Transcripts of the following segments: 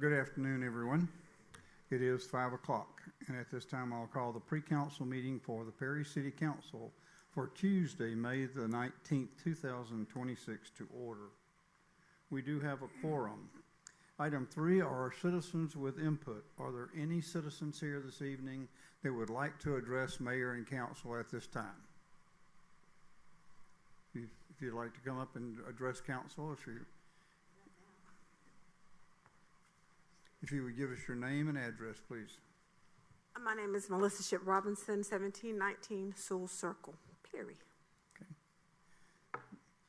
Good afternoon, everyone. It is 5 o'clock, and at this time I'll call the pre-council meeting for the Perry City Council for Tuesday, May the 19th, 2026 to order. We do have a quorum. Item 3 are citizens with input. Are there any citizens here this evening that would like to address mayor and council at this time? If you'd like to come up and address council, if you would give us your name and address, please. My name is Melissa Ship Robinson, 1719 Sewell Circle, Perry. Okay.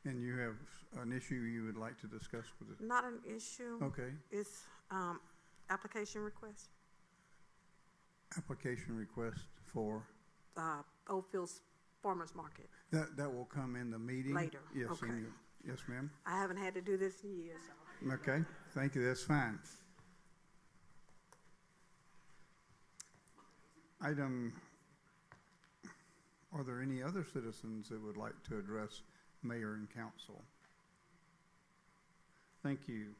And you have an issue you would like to discuss with us? Not an issue. Okay. It's application request. Application request for? Oldfields Farmers Market. That will come in the meeting? Later. Yes. Okay. Yes, ma'am. I haven't had to do this in years. So. Okay. Thank you. That's fine. Are there any other citizens that would like to address mayor and council? Thank you.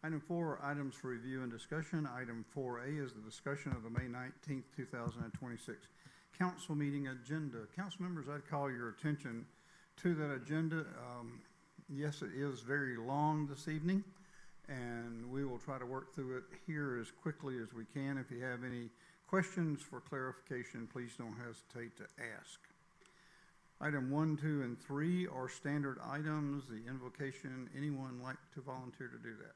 Item 4, items for review and discussion. Item 4A is the discussion of the May 19th, 2026 council meeting agenda. Council members, I'd call your attention to that agenda. Yes, it is very long this evening, and we will try to work through it here as quickly as we can. If you have any questions for clarification, please don't hesitate to ask. Item 1, 2, and 3 are standard items. The invocation, anyone like to volunteer to do that?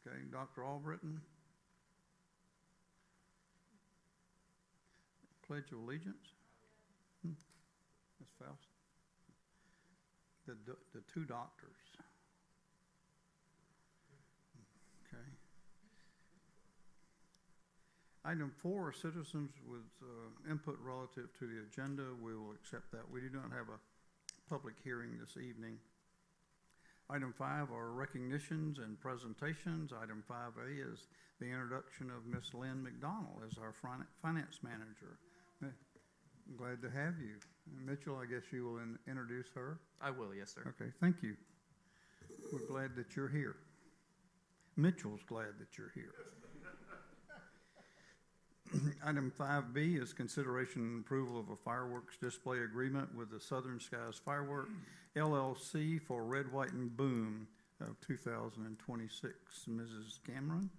Okay, Dr. Albritton. Pledge of Allegiance. Ms. Faust. The two doctors. Okay. Item 4, citizens with input relative to the agenda. We will accept that. We do not have a public hearing this evening. Item 5 are recognitions and presentations. Item 5A is the introduction of Ms. Lynn McDonald as our finance manager. I'm glad to have you. Mitchell, I guess you will introduce her? I will, yes, sir. Okay, thank you. We're glad that you're here. Mitchell's glad that you're here. Item 5B is consideration and approval of a fireworks display agreement with the Southern Skies Firework LLC for Red, White, and Boom of 2026. Mrs. Cameron?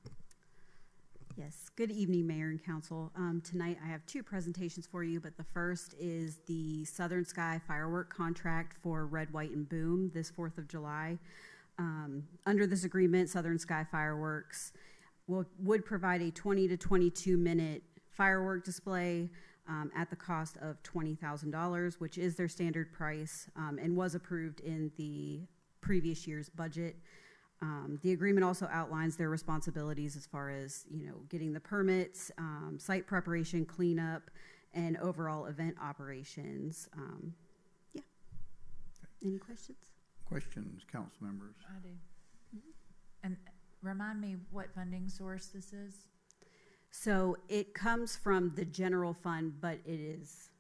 Yes. Good evening, Mayor and Council. Tonight I have 2 presentations for you, but the first is the Southern Sky Firework contract for Red, White, and Boom this 4th of July. Under this agreement, Southern Sky Fireworks would provide a 20 to 22 minute firework display at the cost of $20,000, which is their standard price and was approved in the previous year's budget. The agreement also outlines their responsibilities as far as, getting the permits, site preparation, cleanup, and overall event operations. Yeah. Any questions? Questions, council members? I do. And remind me what funding source this is? So it comes from the general fund, but it is.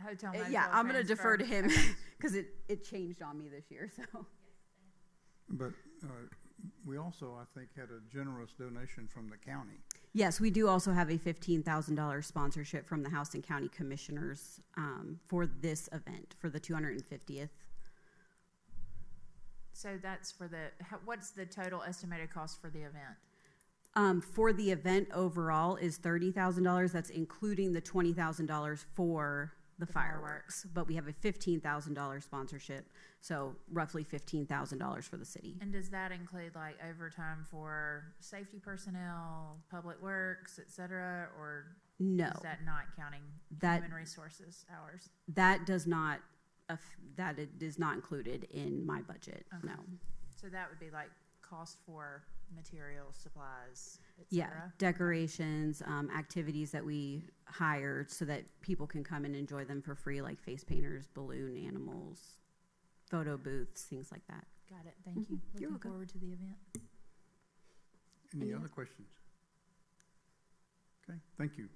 Hotel motel Yeah, I'm going to defer to him Okay. because it changed on me this year. So. But we also, I think, had a generous donation from the county. Yes, we do also have a $15,000 sponsorship from the House and County Commissioners for this event, for the 250th. So that's for what's the total estimated cost for the event? For the event overall is $30,000. That's including the $20,000 for the fireworks. But we have a $15,000 sponsorship, so roughly $15,000 for the city. And does that include like overtime for safety personnel, public works, et cetera, or no? Is that not counting human resources hours? That does not. It is not included in my budget. Okay. No. So that would be like cost for materials, supplies, et yeah, cetera? decorations, activities that we hired so that people can come and enjoy them for free, like face painters, balloon animals, photo booths, things like that. Got it. Thank you. You're Looking forward to the event. Any other questions? Okay, thank you.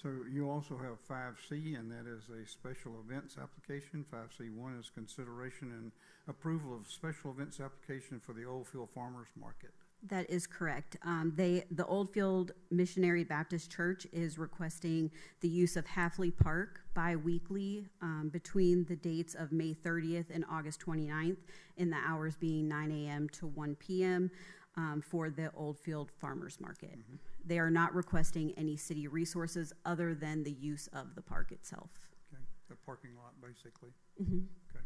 So you also have 5C, and that is a special events application. 5C1 is consideration and approval of special events application for the Oldfield Farmers Market. That is correct. The Oldfield Missionary Baptist Church is requesting the use of Halfley Park bi-weekly between the dates of May 30th and August 29th, in the hours being 9 a.m. to 1 p.m. For the Oldfield Farmers Market. Mm-hmm. They are not requesting any city resources other than the use of the park itself. Okay, the parking lot, basically. Mm-hmm. Okay.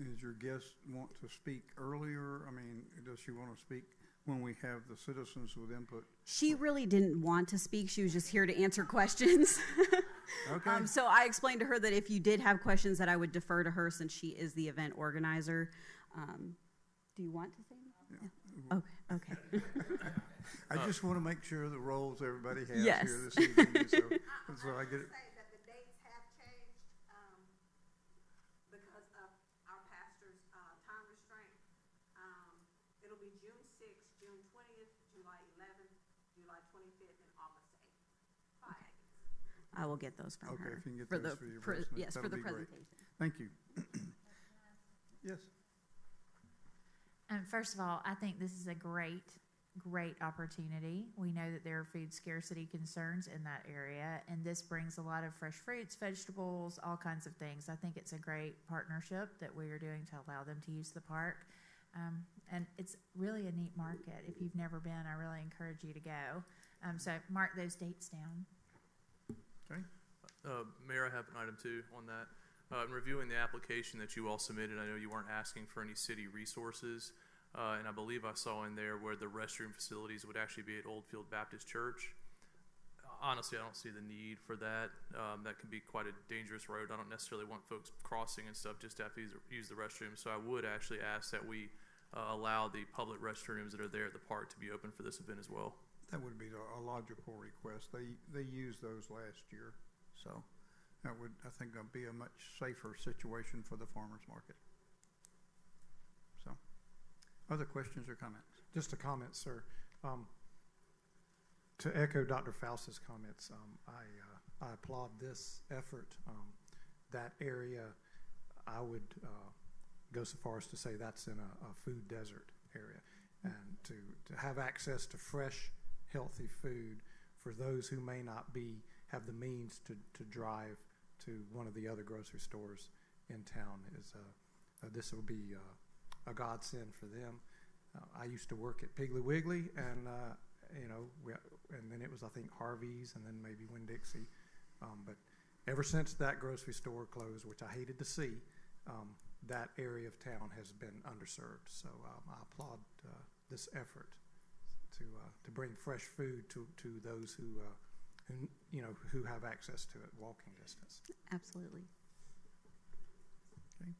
Does your guest want to speak earlier? I mean, does she want to speak when we have the citizens with input? She really didn't want to speak. She was just here to answer questions. Okay. So I explained to her that if you did have questions, that I would defer to her since she is the event organizer. Do you want to say anything? Yeah. Okay. I just want to make sure the roles everybody has Yes. here this evening, so I get it. say that the dates have changed, because of our pastor's, time restraint. It'll be June 6th, June 20th, July 11th, July 25th, and August 8th. 5 days. I will get those from Okay, her. if you can get for those the for your pre- president, yes, for that'll the be great. presentation. Thank you. Yes. First of all, I think this is a great opportunity. We know that there are food scarcity concerns in that area, and this brings a lot of fresh fruits, vegetables, all kinds of things. I think it's a great partnership that we are doing to allow them to use the park. And it's really a neat market. If you've never been, I really encourage you to go. So mark those dates down. Okay. Mayor, I have an item too on that. In reviewing the application that you all submitted, I know you weren't asking for any city resources, and I believe I saw in there where the restroom facilities would actually be at Oldfield Baptist Church. Honestly, I don't see the need for that. That can be quite a dangerous road. I don't necessarily want folks crossing and stuff just to have to use the restroom. So I would actually ask that we allow the public restrooms that are there at the park to be open for this event as well. That would be a logical request. They used those last year, so that would, I think, be a much safer situation for the farmers market. So, other questions or comments? Just a comment, sir. To echo Dr. Faust's comments, I applaud this effort. That area, I would go so far as to say that's in a food desert area, and to have access to fresh, healthy food for those who may not have the means to drive to one of the other grocery stores in town is this will be a godsend for them. I used to work at Piggly Wiggly, and and then it was, I think, Harvey's, and then maybe Winn-Dixie. But ever since that grocery store closed, which I hated to see, that area of town has been underserved. So I applaud this effort to bring fresh food to those who have access to it, walking distance. Absolutely. Okay,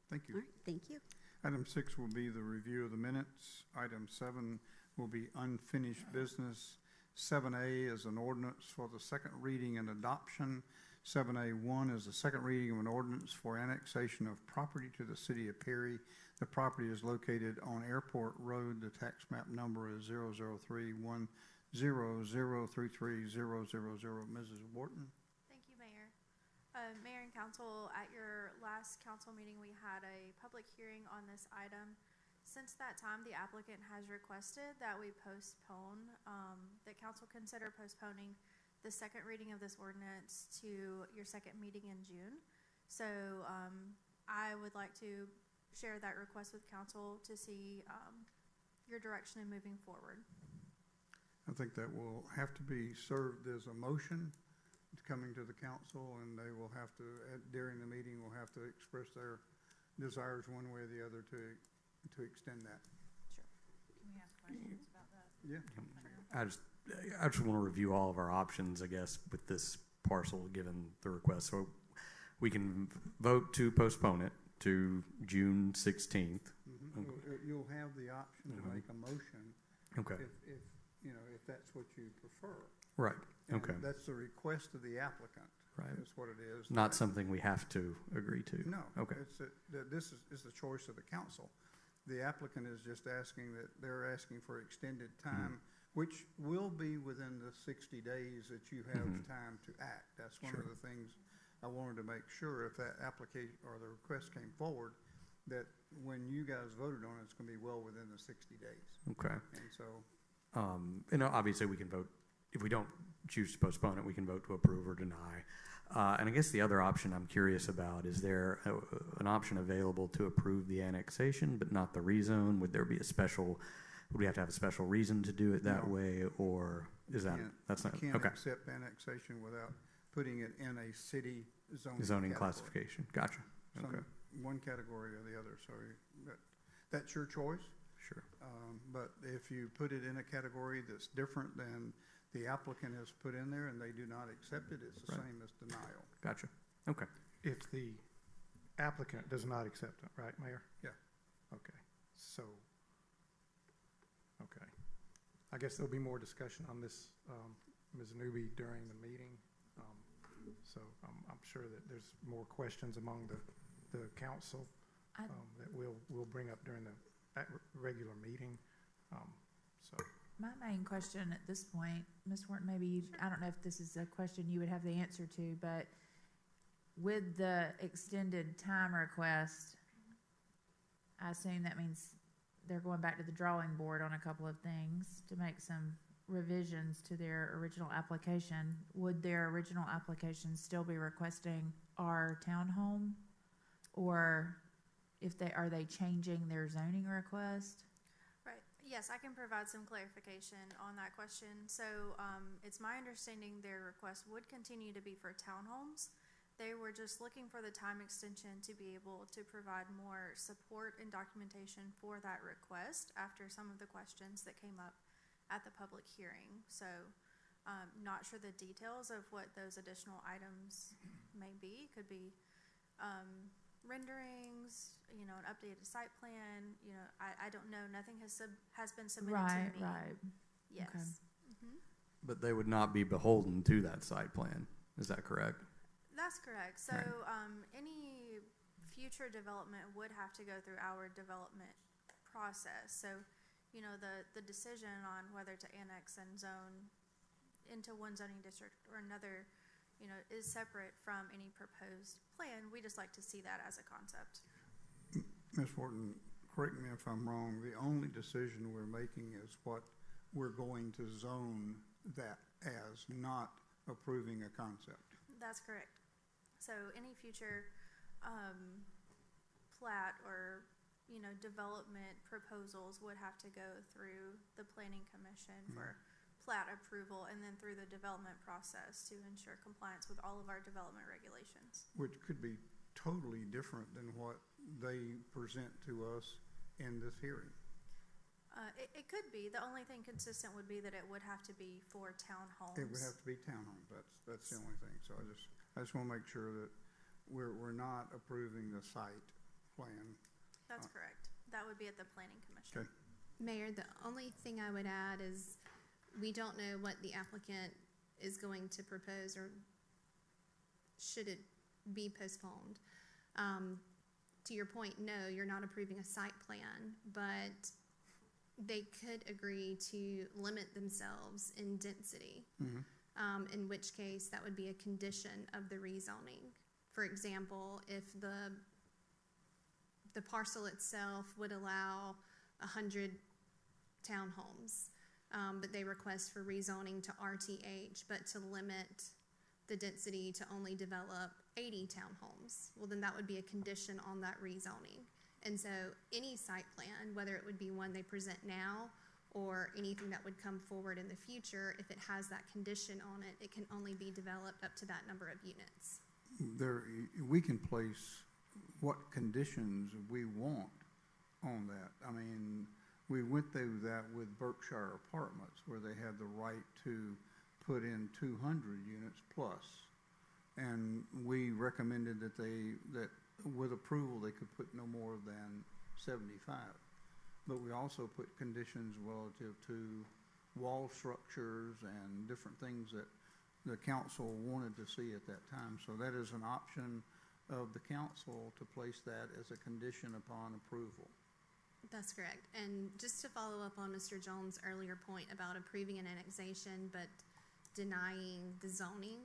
thank you. All right, thank you. Item 6 will be the review of the minutes. Item 7 will be unfinished business. 7A is an ordinance for the second reading and adoption. 7A1 is the second reading of an ordinance for annexation of property to the city of Perry. The property is located on Airport Road. The tax map number is 00310033000. Mrs. Wharton. Thank you, Mayor. Mayor and Council, at your last council meeting, we had a public hearing on this item. Since that time, the applicant has requested that we postpone, that council consider postponing the second reading of this ordinance to your second meeting in June. So I would like to share that request with council to see your direction in moving forward. I think that will have to be served as a motion coming to the council, and they will have to, during the meeting, will have to express their desires one way or the other to extend that. Sure. Can we ask questions about that? Yeah. I just want to review all of our options, I guess, with this parcel, given the request. So we can vote to postpone it to June 16th. Mm-hmm. Okay. You'll have the option to make a motion. Okay. If that's what you prefer. Right. And okay. That's the request of the applicant. Right. That's what it is. Not something we have to agree to. No. Okay. This is the choice of the council. The applicant is just asking that they're asking for extended time which will be within the 60 days that you have Mhm. time to act. That's one Sure. of the things I wanted to make sure, if that application or the request came forward, that when you guys voted on it, it's gonna be well within the 60 days. Okay. And so, And obviously, we can vote, if we don't choose to postpone it, we can vote to approve or deny. And I guess the other option I'm curious about, is there an option available to approve the annexation but not the rezone? Would there be a special, would we have to have a special reason to do it that No. way, or is that, that's you not, can't okay. accept annexation without putting it in a city zoning Zoning category. classification, gotcha, Some- okay, One category or the other, so that's your choice. sure, But if you put it in a category that's different than the applicant has put in there and they do not accept it, it's the Right. same as denial. gotcha, okay. If the applicant does not accept it, right, Mayor? Yeah. Okay, so, okay. I guess there'll be more discussion on this, Ms. Newby, during the meeting. So I'm sure that there's more questions among the council I- that we'll bring up during the regular meeting. So, My main question at this point, Ms. Wharton, maybe you, I don't know if this is a question you would have the answer to, but with the extended time request, I assume that means they're going back to the drawing board on a couple of things to make some revisions to their original application. Would their original application still be requesting our townhome? Or are they changing their zoning request? Right, yes, I can provide some clarification on that question. So, it's my understanding their request would continue to be for townhomes. They were just looking for the time extension to be able to provide more support and documentation for that request after some of the questions that came up at the public hearing. So, not sure the details of what those additional items may be. Could be, renderings, an updated site plan, I don't know, nothing has been submitted Right, to me. right. Yes. Okay. Mhm. But they would not be beholden to that site plan, is that correct? That's correct. So, Right. any future development would have to go through our development process. So, the decision on whether to annex and zone into one zoning district or another, is separate from any proposed plan. We just like to see that as a concept. Ms. Horton, correct me if I'm wrong, the only decision we're making is what we're going to zone that as, not approving a concept. That's correct. So any future plat or, development proposals would have to go through the planning commission for plat approval and then through the development process to ensure compliance with all of our development regulations. Which could be totally different than what they present to us in this hearing. It could be. The only thing consistent would be that it would have to be for townhomes. It would have to be townhomes, that's the only thing. So I just want to make sure that we're not approving the site plan. That's correct. That would be at the planning commission. Okay. Mayor, the only thing I would add is we don't know what the applicant is going to propose, or should it be postponed. To your point, no, you're not approving a site plan, but they could agree to limit themselves in density, in which case that would be a condition of the rezoning. For example, if the parcel itself would allow 100 townhomes, but they request for rezoning to RTH, but to limit the density to only develop 80 townhomes, well, then that would be a condition on that rezoning. And so any site plan, whether it would be one they present now or anything that would come forward in the future, if it has that condition on it, it can only be developed up to that number of units. We can place what conditions we want on that. I mean, we went through that with Berkshire Apartments, where they had the right to put in 200 units plus. And we recommended that with approval, they could put no more than 75. But we also put conditions relative to wall structures and different things that the council wanted to see at that time. So that is an option of the council to place that as a condition upon approval. That's correct. And just to follow up on Mr. Jones' earlier point about approving an annexation but denying the zoning,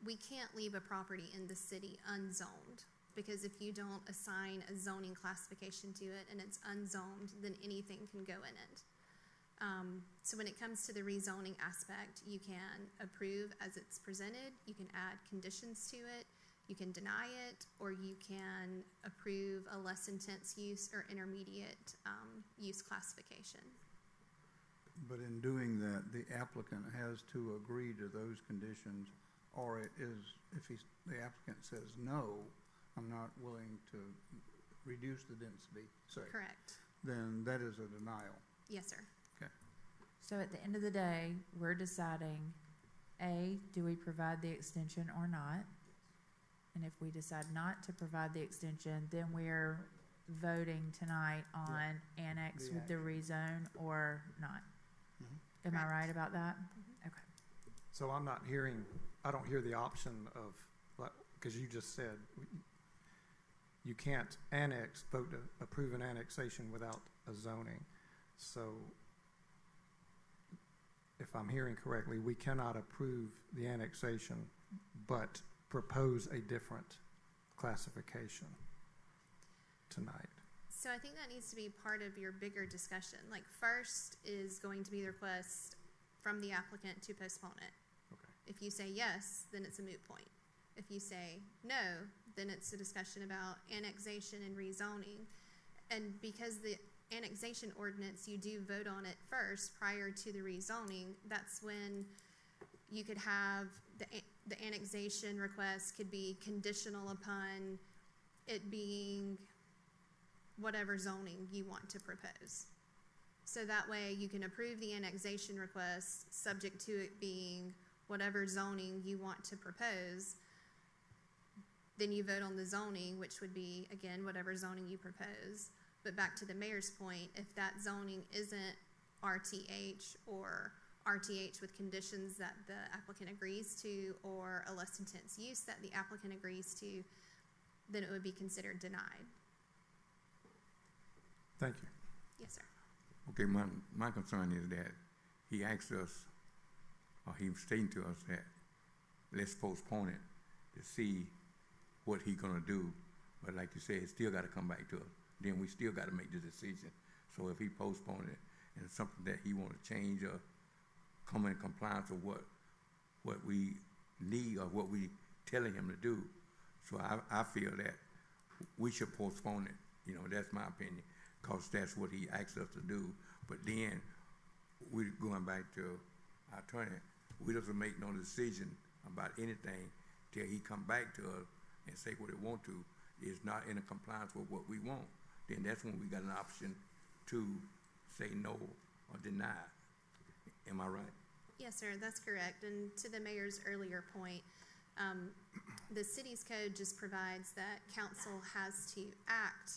we can't leave a property in the city unzoned, because if you don't assign a zoning classification to it and it's unzoned, then anything can go in it. So when it comes to the rezoning aspect, you can approve as it's presented, you can add conditions to it, you can deny it, or you can approve a less intense use or intermediate use classification. But in doing that, the applicant has to agree to those conditions, or it is, if the applicant says, no, I'm not willing to reduce the density, say. Correct. Then that is a denial. Yes, sir. Okay. So at the end of the day, we're deciding, A, do we provide the extension or not? And if we decide not to provide the extension, then we're voting tonight on annex with the rezone or not. Am I right about that? Okay. So I'm not hearing, I don't hear the option of, like, because you just said you can't vote to approve an annexation without a zoning. So if I'm hearing correctly, we cannot approve the annexation, but propose a different classification tonight. So I think that needs to be part of your bigger discussion. Like, first is going to be the request from the applicant to postpone it. Okay. If you say yes, then it's a moot point. If you say no, then it's a discussion about annexation and rezoning. And because the annexation ordinance, you do vote on it first prior to the rezoning, that's when you could have the annexation request could be conditional upon it being whatever zoning you want to propose. So that way you can approve the annexation request subject to it being whatever zoning you want to propose. Then you vote on the zoning, which would be, again, whatever zoning you propose. But back to the mayor's point, if that zoning isn't RTH or RTH with conditions that the applicant agrees to, or a less intense use that the applicant agrees to, then it would be considered denied. Thank you. Yes, sir. Okay, my concern is that he asked us, or he was stating to us that let's postpone it to see what he's gonna do. But like you said, it still gotta come back to us. Then we still gotta make the decision. So if he postponed it and it's something that he wanna change or come in compliance with what we need or what we telling him to do. So I feel that we should postpone it. You know, that's my opinion, because that's what he asked us to do. But then we're going back to our attorney. We doesn't make no decision about anything till he come back to us and say what he want to. Is not in compliance with what we want. Then that's when we got an option to say no or deny. Am I right? Yes, sir, that's correct. And to the mayor's earlier point, the city's code just provides that council has to act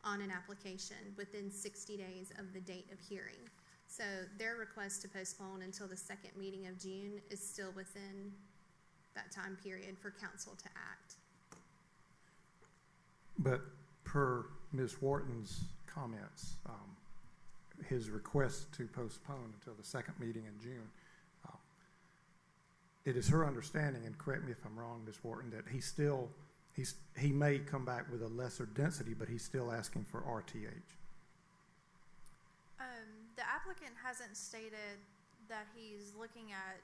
on an application within 60 days of the date of hearing. So their request to postpone until the second meeting of June is still within that time period for council to act. But per Ms. Wharton's comments, his request to postpone until the second meeting in June, it is her understanding, and correct me if I'm wrong, Ms. Wharton, that he may come back with a lesser density, but he's still asking for RTH. The applicant hasn't stated that he's looking at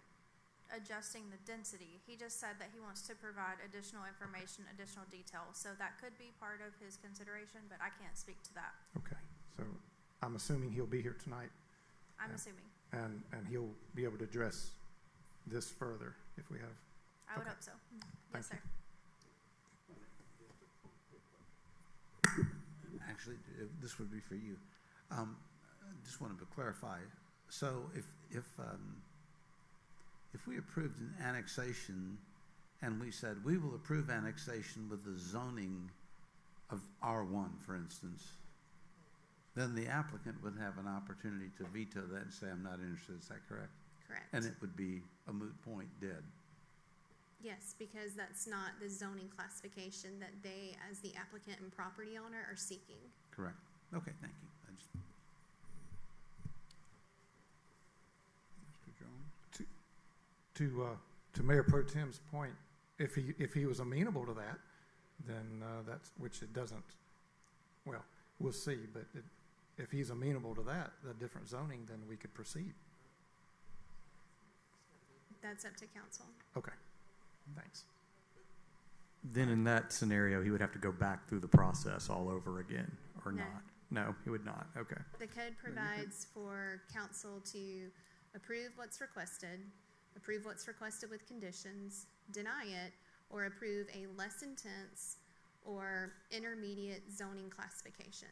adjusting the density. He just said that he wants to provide additional information, additional details. So that could be part of his consideration, but I can't speak to that. Okay, so I'm assuming he'll be here tonight. I'm assuming. And he'll be able to address this further if we have. I would Okay. hope so. Thank Yes, sir. Actually, this would be for you. I just wanted to clarify. So if we approved an annexation and we said we will approve annexation with the zoning of R1, for instance, then the applicant would have an opportunity to veto that and say, I'm not interested. Is that correct? Correct. And it would be a moot point, dead. Yes, because that's not the zoning classification that they, as the applicant and property owner, are seeking. Correct. Okay, thank you. I just, Mr. Jones? To Mayor Pro Tem's point, if he was amenable to that, then that's, which it doesn't, well, we'll see, but if he's amenable to that, the different zoning, then we could proceed. That's up to council. Okay, thanks. Then in that scenario, he would have to go back through the process all over again, or No. not? No, he would not. Okay. The code provides for council to approve what's requested with conditions, deny it, or approve a less intense or intermediate zoning classification.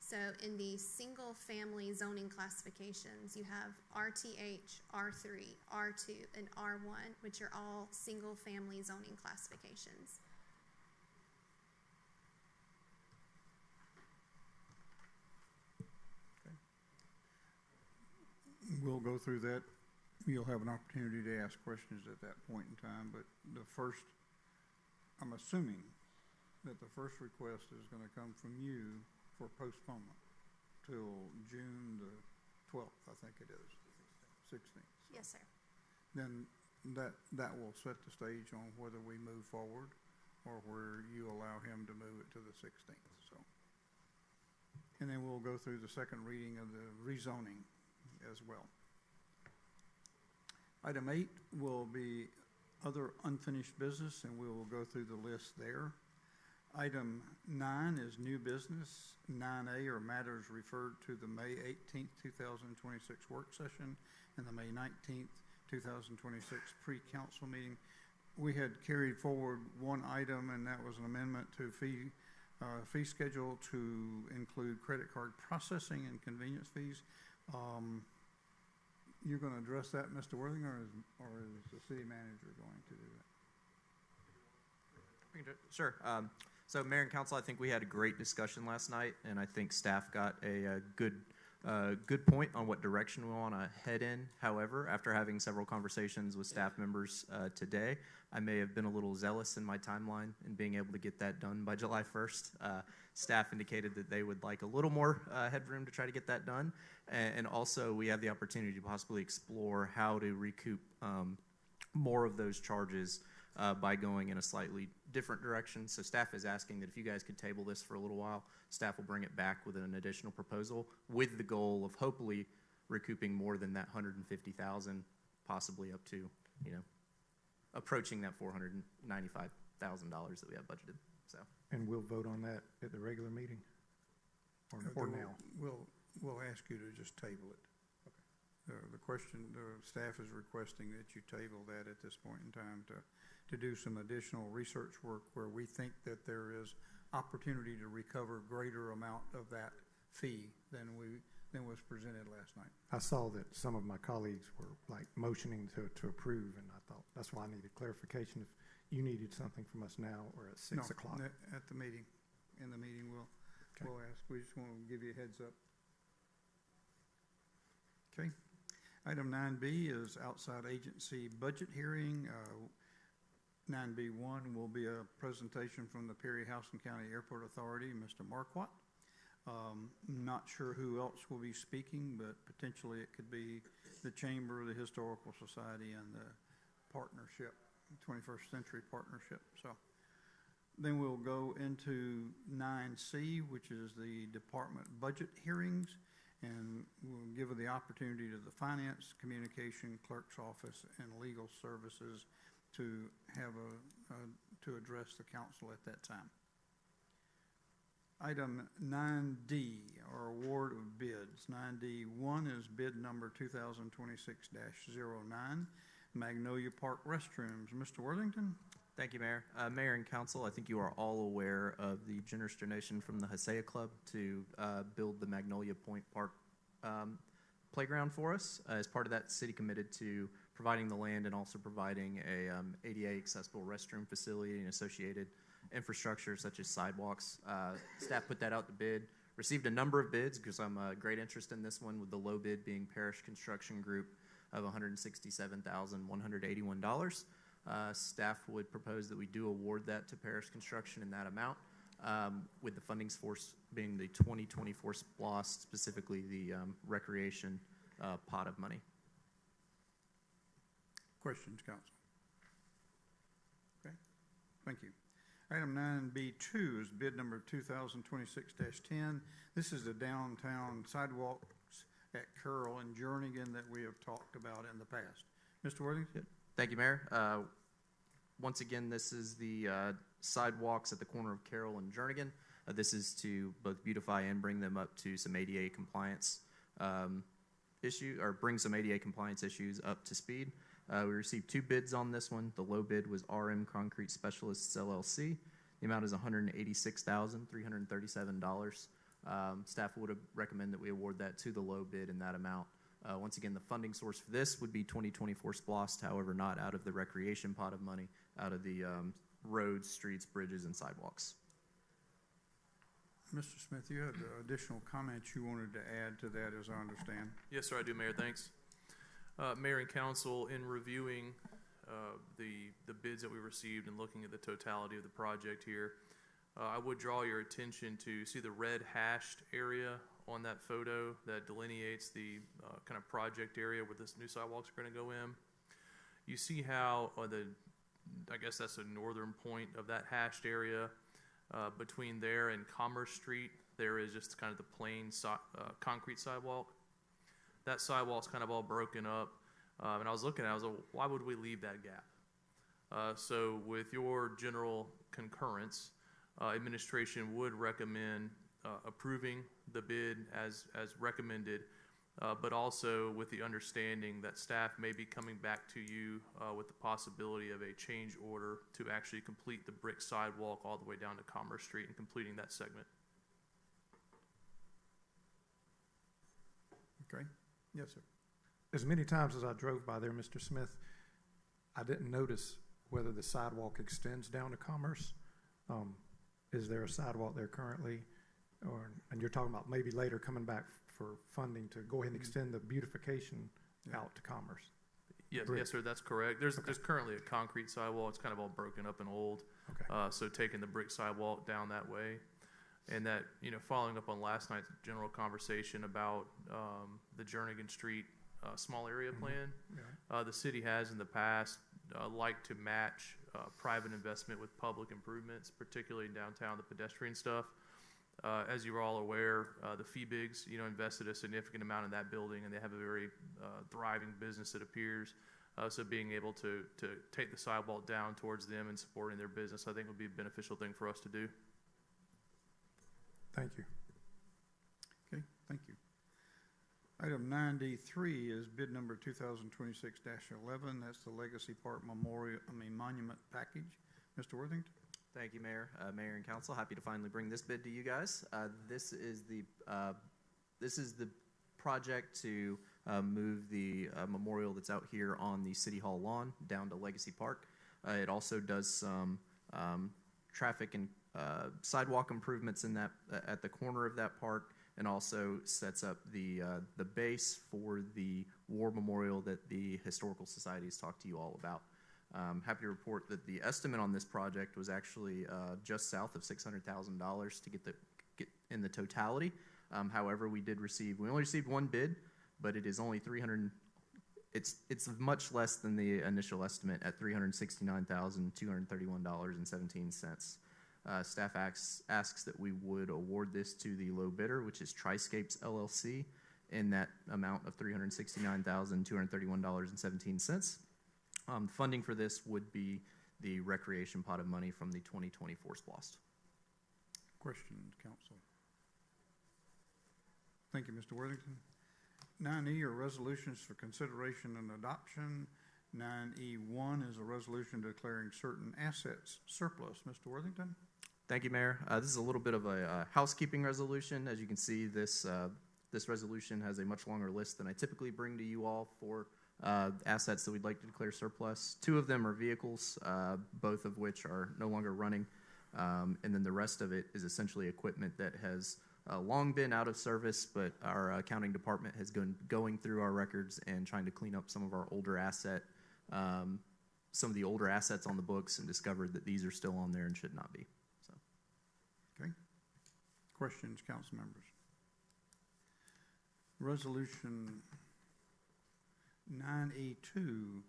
So in the single-family zoning classifications, you have RTH, R3, R2, and R1, which are all single-family zoning classifications. We'll go through that. You'll have an opportunity to ask questions at that point in time, but the first, I'm assuming that the first request is going to come from you for postponement till June the 12th, I think it is, 16th. Yes, sir. Then that will set the stage on whether we move forward or where you allow him to move it to the 16th. So, and then we'll go through the second reading of the rezoning as well. Item 8 will be other unfinished business, and we will go through the list there. Item 9 is new business. 9A are matters referred to the May 18th, 2026 work session and the May 19th, 2026 pre-council meeting. We had carried forward one item, and that was an amendment to fee schedule to include credit card processing and convenience fees. You're going to address that, Mr. Worthing, or is the city manager going to do that? Sure. So, Mayor and Council, I think we had a great discussion last night, and I think staff got a good point on what direction we want to head in. However, after having several conversations with staff members today, I may have been a little zealous in my timeline in being able to get that done by July 1st. Staff indicated that they would like a little more headroom to try to get that done. And also, we have the opportunity to possibly explore how to recoup more of those charges by going in a slightly different direction. So staff is asking that if you guys could table this for a little while, staff will bring it back with an additional proposal with the goal of hopefully recouping more than that $150,000, possibly up to, approaching that $495,000 that we have budgeted. So. And we'll vote on that at the regular meeting, or now. We'll ask you to just table it. Okay. The staff is requesting that you table that at this point in time to do some additional research work where we think that there is opportunity to recover greater amount of that fee than was presented last night. I saw that some of my colleagues were like motioning to approve, and I thought that's why I needed clarification. If you needed something from us now or at 6 o'clock. At the meeting. In the meeting, we'll ask. We just want to give you a heads up. Okay. Item 9B is outside agency budget hearing. 9B1 will be a presentation from the Perry-Houston County Airport Authority, Mr. Marquardt. Not sure who else will be speaking, but potentially it could be the Chamber, the Historical Society, and the partnership, 21st Century Partnership. So then we'll go into 9C, which is the department budget hearings, and we'll give the opportunity to the Finance, Communication, Clerk's Office, and Legal Services to have to address the council at that time. Item 9D, or award of bids. 9D1 is bid number 2026-09, Magnolia Park restrooms. Mr. Worthington? Thank you, Mayor. Mayor and Council, I think you are all aware of the generous donation from the Hasea Club to build the Magnolia Point Park playground for us. As part of that, the city committed to providing the land and also providing a ADA accessible restroom facility and associated infrastructure such as sidewalks. Staff put that out to bid, received a number of bids because I'm a great interest in this one, with the low bid being Parish Construction Group of $167,181. Staff would propose that we do award that to Parish Construction in that amount. with the funding source being the 2024 SPLOST, specifically the recreation pot of money. Questions, council? Okay, thank you. Item 9B2 is bid number 2026-10. This is the downtown sidewalks at Carroll and Jernigan that we have talked about in the past. Mr. Worthington? Thank you, Mayor. Once again, this is the sidewalks at the corner of Carroll and Jernigan. This is to both beautify and bring them up to some ADA compliance bring some ADA compliance issues up to speed. We received 2 bids on this one. The low bid was RM Concrete Specialists LLC. The amount is $186,337. Staff would recommend that we award that to the low bid in that amount. Once again, the funding source for this would be 2024 SPLOST, however, not out of the recreation pot of money, out of the roads, streets, bridges, and sidewalks. Mr. Smith, you had additional comments you wanted to add to that, as I understand. Yes, sir, I do, Mayor. Thanks. Mayor and council, in reviewing the bids that we received and looking at the totality of the project here, I would draw your attention to see the red hashed area on that photo that delineates the kind of project area where this new sidewalks are going to go in. You see how I guess that's the northern point of that hashed area. Between there and Commerce Street, there is just kind of the plain concrete sidewalk. That sidewalk's kind of all broken up, and I was looking at it, I was like, why would we leave that gap? So with your general concurrence, administration would recommend approving the bid as recommended, but also with the understanding that staff may be coming back to you with the possibility of a change order to actually complete the brick sidewalk all the way down to Commerce Street and completing that segment. Okay. Yes, sir. As many times as I drove by there, Mr. Smith, I didn't notice whether the sidewalk extends down to Commerce. Is there a sidewalk there currently? And you're talking about maybe later coming back for funding to go ahead and extend the beautification out to Commerce. Yes, yes, sir, that's correct. There's currently a concrete sidewalk. It's kind of all broken up and old. Okay. So taking the brick sidewalk down that way, and that, following up on last night's general conversation about the Jernigan Street small area plan, the city has in the past liked to match private investment with public improvements, particularly downtown, the pedestrian stuff. As you're all aware, the Feebigs, invested a significant amount in that building, and they have a very thriving business, it appears. So being able to take the sidewalk down towards them and supporting their business, I think would be a beneficial thing for us to do. Thank you. Okay, thank you. Item 9D3 is bid number 2026-11. That's the Legacy Park Monument Package. Mr. Worthington? Thank you, Mayor. Mayor and Council, happy to finally bring this bid to you guys. This is the project to move the memorial that's out here on the City Hall lawn down to Legacy Park. It also does some traffic and sidewalk improvements in that at the corner of that park, and also sets up the base for the war memorial that the Historical Society has talked to you all about. Happy to report that the estimate on this project was actually just south of $600,000 to get in the totality. However, we only received one bid, but it is only it's much less than the initial estimate at $369,231.17. Staff asks that we would award this to the low bidder, which is Triscapes LLC, in that amount of $369,231.17. Funding for this would be the recreation pot of money from the 2024 SPLOST. Questions, council? Thank you, Mr. Worthington. 9E are resolutions for consideration and adoption. 9E1 is a resolution declaring certain assets surplus. Mr. Worthington? Thank you, Mayor. This is a little bit of a housekeeping resolution. As you can see, this resolution has a much longer list than I typically bring to you all for assets that we'd like to declare surplus. 2 of them are vehicles, both of which are no longer running, and then the rest of it is essentially equipment that has long been out of service, but our accounting department has been going through our records and trying to clean up some of the older assets on the books, and discovered that these are still on there and should not be. So, Questions, council members? Resolution 9E2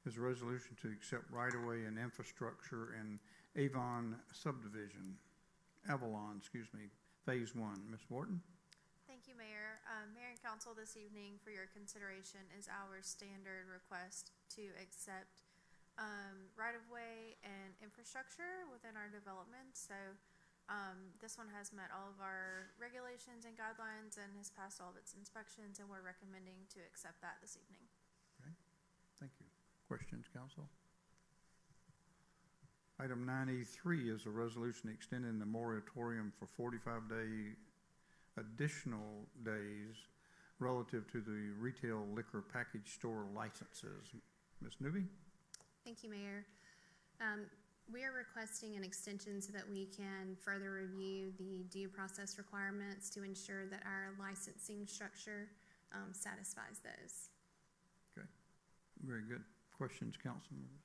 is a resolution to accept right-of-way and infrastructure in Avalon, Phase 1. Ms. Wharton? Thank you, Mayor. Mayor and Council, this evening for your consideration is our standard request to accept right-of-way and infrastructure within our development. So this one has met all of our regulations and guidelines and has passed all of its inspections, and we're recommending to accept that this evening. Okay, thank you. Questions, council? Item 9E3 is a resolution extending the moratorium for 45-day additional days relative to the retail liquor package store licenses. Ms. Newby? Thank you, Mayor. We are requesting an extension so that we can further review the due process requirements to ensure that our licensing structure satisfies those. Okay, very good. Questions, council members?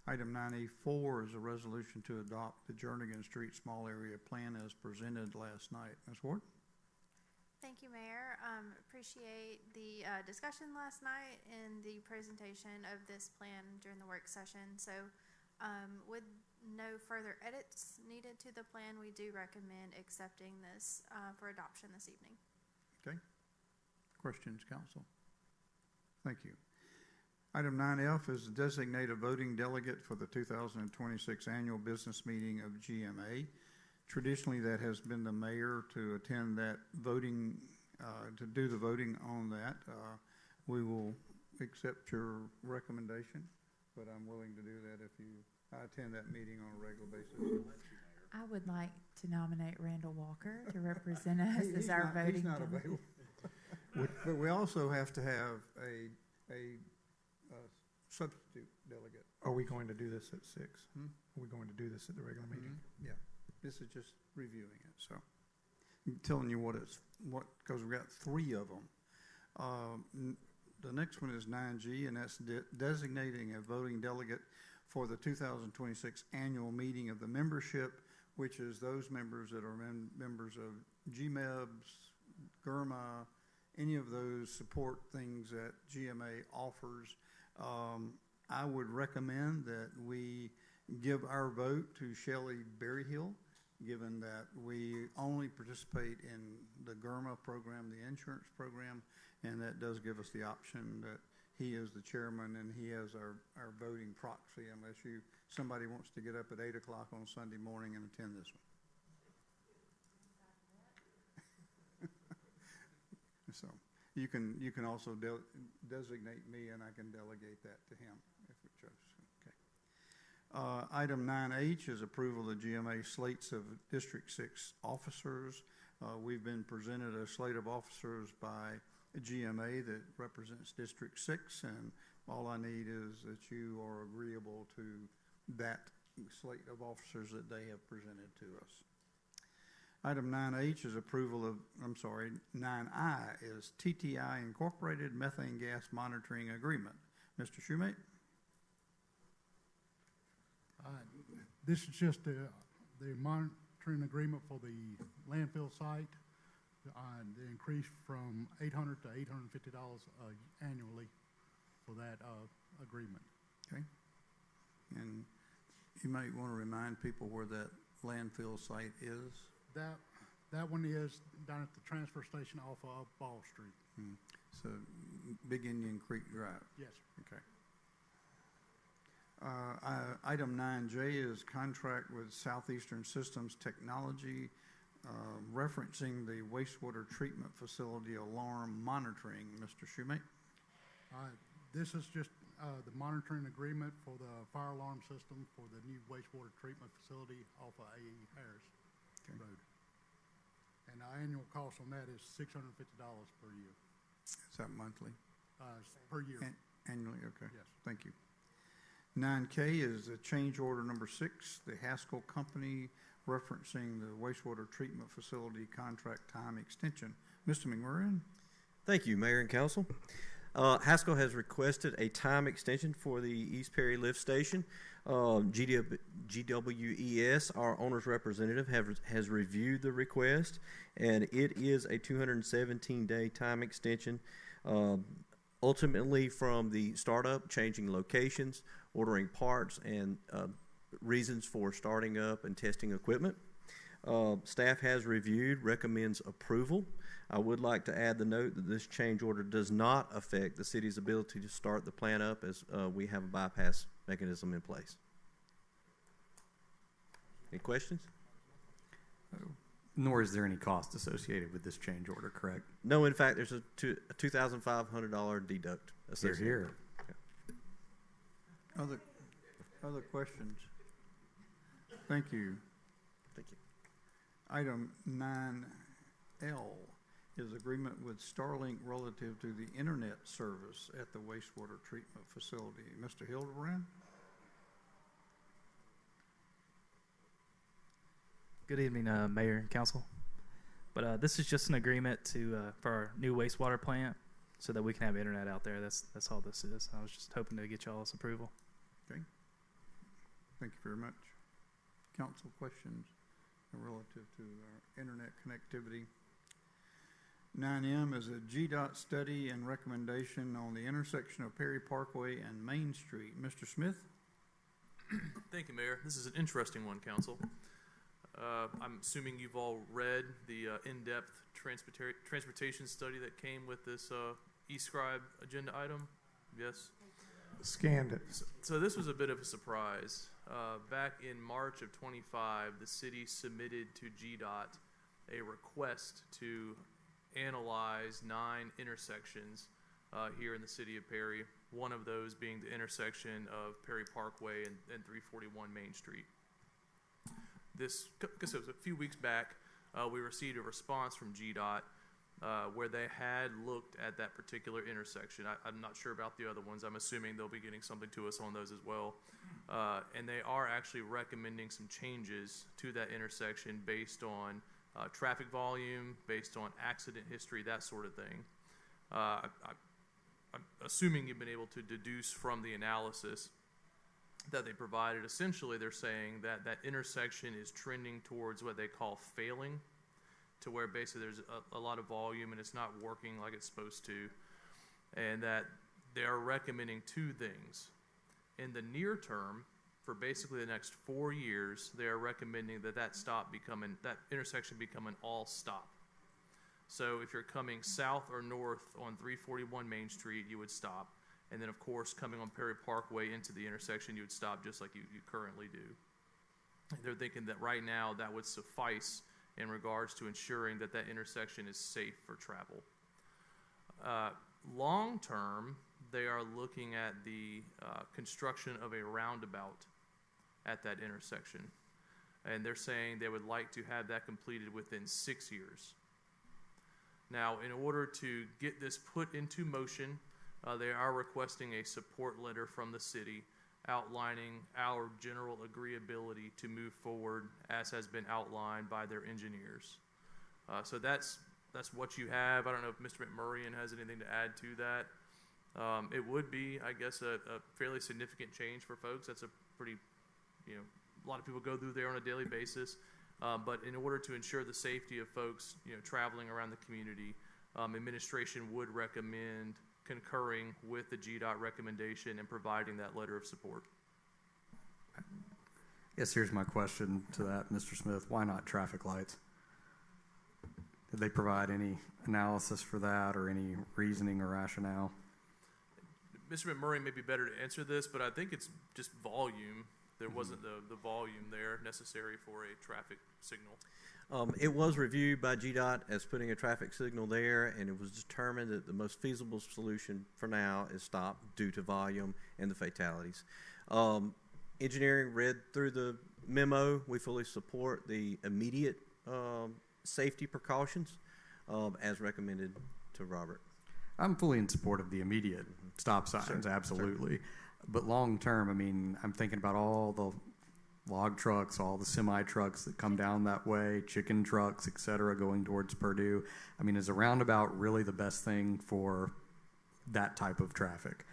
Item 9E4 is a resolution to adopt the Jernigan Street Small Area Plan as presented last night. Ms. Ward? Thank you, Mayor. Appreciate the discussion last night and the presentation of this plan during the work session. So with no further edits needed to the plan, we do recommend accepting this for adoption this evening. Okay. Questions, council? Thank you. Item 9F is to designate a voting delegate for the 2026 annual business meeting of GMA. Traditionally, that has been the mayor to attend that voting, to do the voting on that. We will accept your recommendation, but I'm willing to do that if I attend that meeting on a regular basis. I would like to nominate Randall Walker to represent us as our voting He's not delegate. available. But we also have to have a substitute delegate. Are we going to do this at 6? Hmm? Are we going to do this at the regular meeting? Yeah, this is just reviewing it, so. I'm telling you because we've got 3 of them. The next one is 9G, and that's designating a voting delegate for the 2026 annual meeting of the membership, which is those members that are members of GMEBs, GERMA, any of those support things that GMA offers. I would recommend that we give our vote to Shelley Berryhill, given that we only participate in the GERMA program, the insurance program, and that does give us the option that he is the chairman and he has our voting proxy, unless somebody wants to get up at 8 o'clock on Sunday morning and attend this one. So you can also designate me, and I can delegate that to him if we chose. Okay. Item 9H is approval of GMA slates of District 6 officers. We've been presented a slate of officers by GMA that represents District 6, and all I need is that you are agreeable to that slate of officers that they have presented to us. Item 9H is 9I is TTI Incorporated Methane Gas Monitoring Agreement. Mr. Shoemate? This is just the monitoring agreement for the landfill site. The increase from $800 to $850 annually for that agreement. Okay. And you might want to remind people where that landfill site is. That one is down at the transfer station off of Ball Street. So Big Indian Creek Drive. Yes. Okay. Item 9J is contract with Southeastern Systems Technology, referencing the wastewater treatment facility alarm monitoring. Mr. Shoemate? This is just the monitoring agreement for the fire alarm system for the new wastewater treatment facility off of A.E. Harris Road. And our annual cost on that is $650 per year. Is that monthly? Per year. Annually, okay. Yes. Thank you. 9K is a change order number 6, the Haskell Company, referencing the wastewater treatment facility contract time extension. Mr. McMurrin? Thank you, Mayor and Council. Haskell has requested a time extension for the East Perry lift station. GWES, our owner's representative, has reviewed the request, and it is a 217-day time extension. Ultimately, from the startup, changing locations, ordering parts, and reasons for starting up and testing equipment. Staff has reviewed, recommends approval. I would like to add the note that this change order does not affect the city's ability to start the plant up, as we have a bypass mechanism in place. Any questions? Nor is there any cost associated with this change order, correct? No, in fact, there's a $2,500 deduct associated. Here. Other questions? Thank you. Thank you. Item 9L is agreement with Starlink relative to the internet service at the wastewater treatment facility. Mr. Hildebrand? Good evening, Mayor and Council. But this is just an agreement for our new wastewater plant so that we can have internet out there. That's all this is. I was just hoping to get y'all's approval. Okay. Thank you very much. Council questions relative to our internet connectivity. 9M is a GDOT study and recommendation on the intersection of Perry Parkway and Main Street. Mr. Smith? Thank you, Mayor. This is an interesting one, Council. I'm assuming you've all read the in-depth transportation study that came with this e-scribe agenda item. Yes? Scanned it. So this was a bit of a surprise. Back in March of 25, the city submitted to GDOT a request to analyze 9 intersections here in the city of Perry, one of those being the intersection of Perry Parkway and 341 Main Street. This, because it was a few weeks back, we received a response from GDOT where they had looked at that particular intersection. I'm not sure about the other ones. I'm assuming they'll be getting something to us on those as well. And they are actually recommending some changes to that intersection based on traffic volume, based on accident history, that sort of thing. I'm assuming you've been able to deduce from the analysis that they provided. Essentially, they're saying that that intersection is trending towards what they call failing, to where basically there's a lot of volume and it's not working like it's supposed to, and that they are recommending 2 things. In the near term, for basically the next 4 years, they are recommending that that intersection become an all stop. So if you're coming south or north on 341 Main Street, you would stop. And then, of course, coming on Perry Parkway into the intersection, you would stop just like you currently do. They're thinking that right now that would suffice in regards to ensuring that that intersection is safe for travel. Long term, they are looking at the construction of a roundabout at that intersection. And they're saying they would like to have that completed within 6 years. Now, in order to get this put into motion, they are requesting a support letter from the city outlining our general agreeability to move forward as has been outlined by their engineers. So that's what you have. I don't know if Mr. McMurray has anything to add to that. It would be, I guess, a fairly significant change for folks. That's a pretty, a lot of people go through there on a daily basis. But in order to ensure the safety of folks, traveling around the community, administration would recommend concurring with the GDOT recommendation and providing that letter of support. Yes, here's my question to that, Mr. Smith. Why not traffic lights? Did they provide any analysis for that or any reasoning or rationale? Mr. McMurray may be better to answer this, but I think it's just volume. There wasn't the volume there necessary for a traffic signal. It was reviewed by GDOT as putting a traffic signal there, and it was determined that the most feasible solution for now is stop due to volume and the fatalities. Engineering read through the memo. We fully support the immediate safety precautions as recommended to Robert. I'm fully in support of the immediate stop signs, absolutely. Sure. But long term, I mean, I'm thinking about all the log trucks, all the semi-trucks that come down that way, chicken trucks, et cetera, going towards Purdue. I mean, is a roundabout really the best thing for that type of traffic?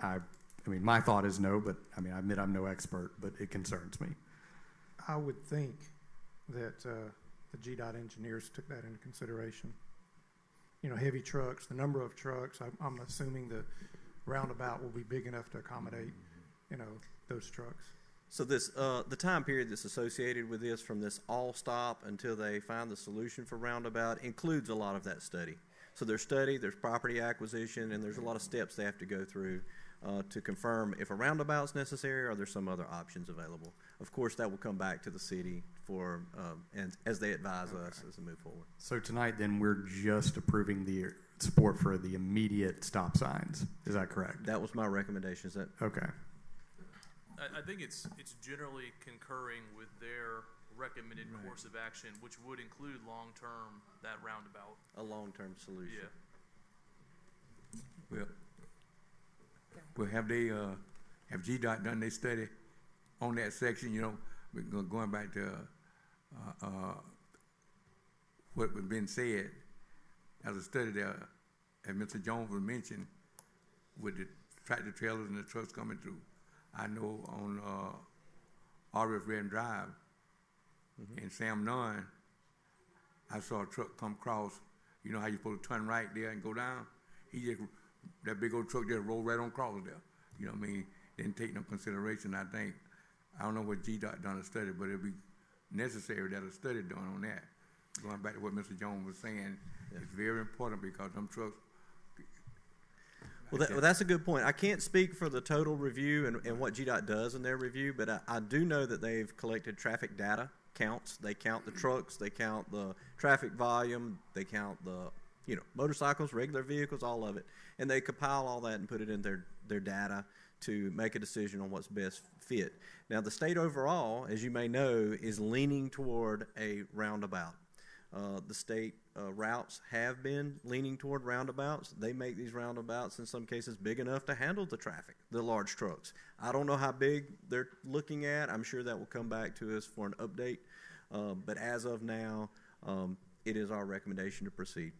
I mean, my thought is no, but I mean, I admit I'm no expert, but it concerns me. I would think that the GDOT engineers took that into consideration. You know, heavy trucks, the number of trucks, I'm assuming the roundabout will be big enough to accommodate, you know, those trucks. So this, the time period that's associated with this, from this all stop until they find the solution for roundabout, includes a lot of that study. So there's study, there's property acquisition, and there's a lot of steps they have to go through to confirm if a roundabout's necessary or there's some other options available. Of course, that will come back to the city for, and as they advise us as we move forward. So tonight, then, we're just approving the support for the immediate stop signs. Is that correct? That was my recommendation. Is that okay? I think it's generally concurring with their recommended course of action, which would include long-term that roundabout. A long-term solution. Yeah. Well, have they, have GDOT done their study on that section? You know, going back to what was being said, as a study there, as Mr. Jones was mentioned, with the tractor trailers and the trucks coming through. I know on RF Red Drive in Sam Nunn, I saw a truck come across. You know how you're supposed to turn right there and go down? That big old truck just rolled right on across there. You know what I mean? Didn't take no consideration, I think. I don't know what GDOT done a study, but it'd be necessary that a study done on that. Going back to what Mr. Jones was saying, it's very important because them trucks. Well, that's a good point. I can't speak for the total review and what GDOT does in their review, but I do know that they've collected traffic data counts. They count the trucks, they count the traffic volume, they count the motorcycles, regular vehicles, all of it, and they compile all that and put it in their data to make a decision on what's best fit. Now, the state overall, as you may know, is leaning toward a roundabout. The state routes have been leaning toward roundabouts. They make these roundabouts in some cases big enough to handle the traffic, the large trucks. I don't know how big they're looking at. I'm sure that will come back to us for an update. But as of now, it is our recommendation to proceed.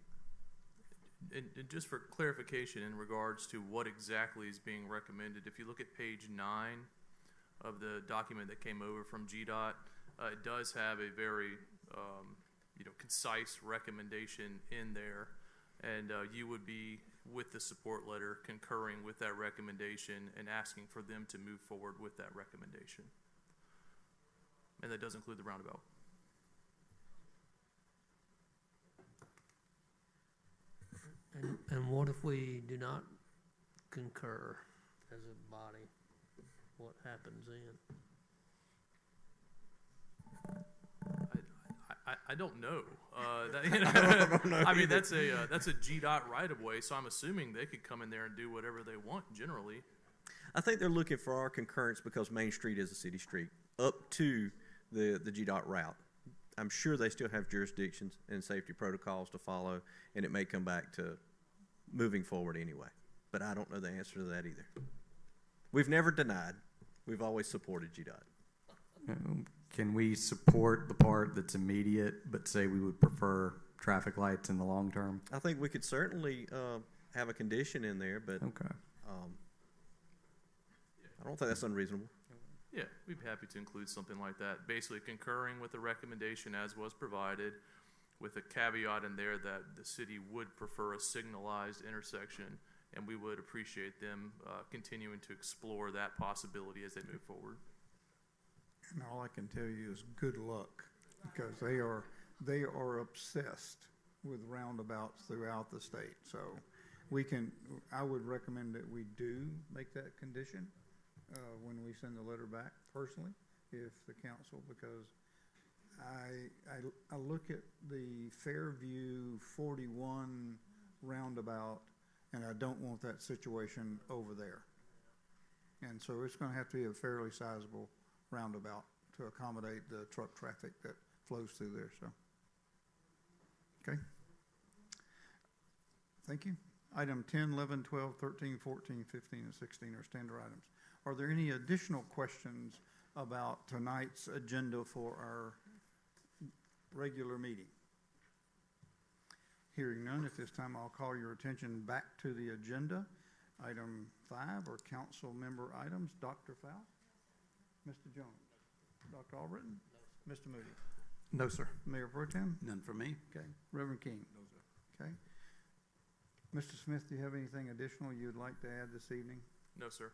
And just for clarification in regards to what exactly is being recommended, if you look at page 9 of the document that came over from GDOT, it does have a very concise recommendation in there, and you would be, with the support letter, concurring with that recommendation and asking for them to move forward with that recommendation. And that does include the roundabout. And what if we do not concur as a body? What happens then? I don't know. I mean, that's a GDOT right of way, so I'm assuming they could come in there and do whatever they want generally. I think they're looking for our concurrence because Main Street is a city street up to the GDOT route. I'm sure they still have jurisdictions and safety protocols to follow, and it may come back to moving forward anyway. But I don't know the answer to that either. We've never denied. We've always supported GDOT. Can we support the part that's immediate, but say we would prefer traffic lights in the long term? I think we could certainly have a condition in there, but okay. I don't think that's unreasonable. Yeah, we'd be happy to include something like that. Basically concurring with the recommendation as was provided, with a caveat in there that the city would prefer a signalized intersection, and we would appreciate them continuing to explore that possibility as they move forward. And all I can tell you is good luck, because they are obsessed with roundabouts throughout the state. So I would recommend that we do make that condition when we send the letter back personally, if the council, because I look at the Fairview 41 roundabout, and I don't want that situation over there. And so it's going to have to be a fairly sizable roundabout to accommodate the truck traffic that flows through there. So, okay. Thank you. Item 10, 11, 12, 13, 14, 15, and 16 are standard items. Are there any additional questions about tonight's agenda for our regular meeting? Hearing none, at this time, I'll call your attention back to the agenda. Item 5 are council member items. Dr. Fowl? Mr. Jones? Dr. Albritton? Mr. Moody? No, sir. Mayor Pro Tem? None for me. Okay. Reverend King? No, sir. Okay. Mr. Smith, do you have anything additional you'd like to add this evening? No, sir.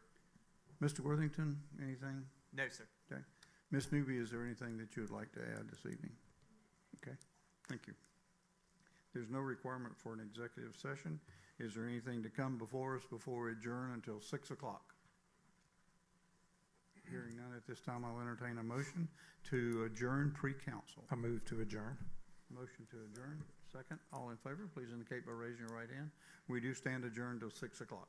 Mr. Worthington, anything? No, sir. Okay. Ms. Newby, is there anything that you would like to add this evening? Okay, thank you. There's no requirement for an executive session. Is there anything to come before us before we adjourn until 6 o'clock? Hearing none, at this time, I'll entertain a motion to adjourn pre-council. I move to adjourn. Motion to adjourn. Second. All in favor, please indicate by raising your right hand. We do stand adjourned till 6 o'clock.